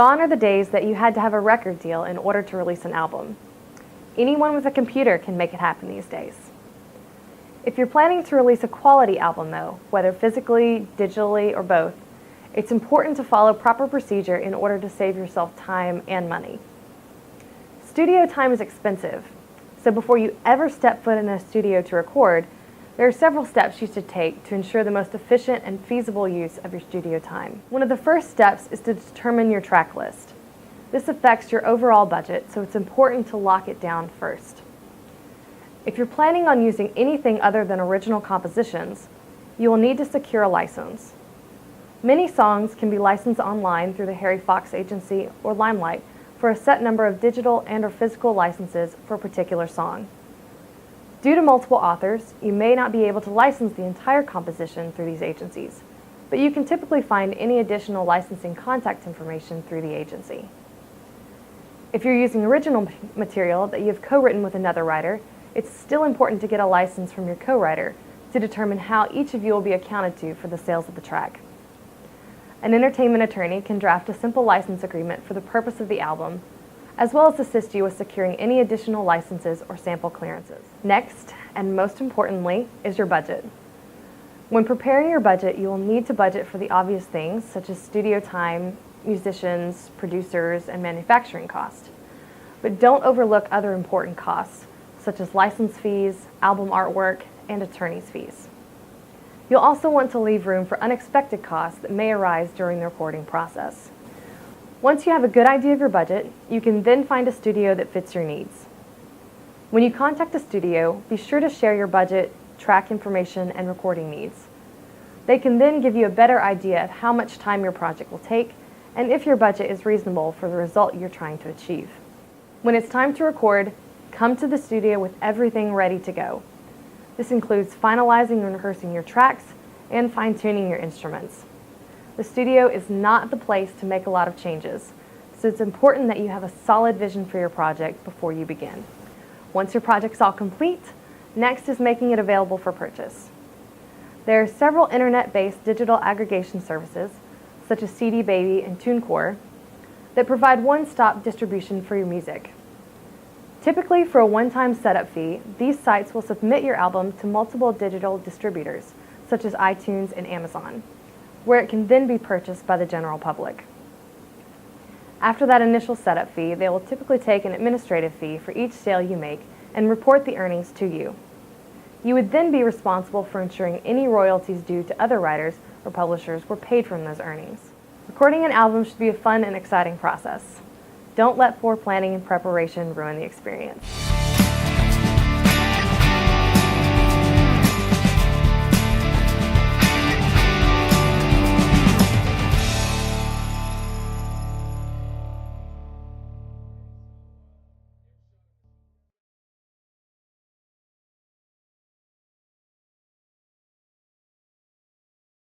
Gone are the days that you had to have a record deal in order to release an album. Anyone with a computer can make it happen these days. If you're planning to release a quality album though, whether physically, digitally, or both, it's important to follow proper procedure in order to save yourself time and money. Studio time is expensive, so before you ever step foot in a studio to record, there are several steps you should take to ensure the most efficient and feasible use of your studio time. One of the first steps is to determine your track list. This affects your overall budget, so it's important to lock it down first. If you're planning on using anything other than original compositions, you will need to secure a license. Many songs can be licensed online through the Harry Fox Agency or Limelight for a set number of digital and/or physical licenses for a particular song. Due to multiple authors, you may not be able to license the entire composition through these agencies, but you can typically find any additional licensing contact information through the agency. If you're using original material that you have co-written with another writer, it's still important to get a license from your co-writer to determine how each of you will be accounted to for the sales of the track. An entertainment attorney can draft a simple license agreement for the purpose of the album, as well as assist you with securing any additional licenses or sample clearances. Next, and most importantly, is your budget. When preparing your budget, you will need to budget for the obvious things such as studio time, musicians, producers, and manufacturing costs. But don't overlook other important costs, such as license fees, album artwork, and attorney's fees. You'll also want to leave room for unexpected costs that may arise during the recording process. Once you have a good idea of your budget, you can then find a studio that fits your needs. When you contact a studio, be sure to share your budget, track information, and recording needs. They can then give you a better idea of how much time your project will take and if your budget is reasonable for the result you're trying to achieve. When it's time to record, come to the studio with everything ready to go. This includes finalizing and rehearsing your tracks and fine-tuning your instruments. The studio is not the place to make a lot of changes, so it's important that you have a solid vision for your project before you begin. Once your project's all complete, next is making it available for purchase. There are several internet-based digital aggregation services, such as CD Baby and TuneCore, that provide one-stop distribution for your music. Typically, for a one-time setup fee, these sites will submit your album to multiple digital distributors, such as iTunes and Amazon, where it can then be purchased by the general public. After that initial setup fee, they will typically take an administrative fee for each sale you make and report the earnings to you. You would then be responsible for ensuring any royalties due to other writers or publishers were paid from those earnings. Recording an album should be a fun and exciting process. Don't let poor planning and preparation ruin the experience.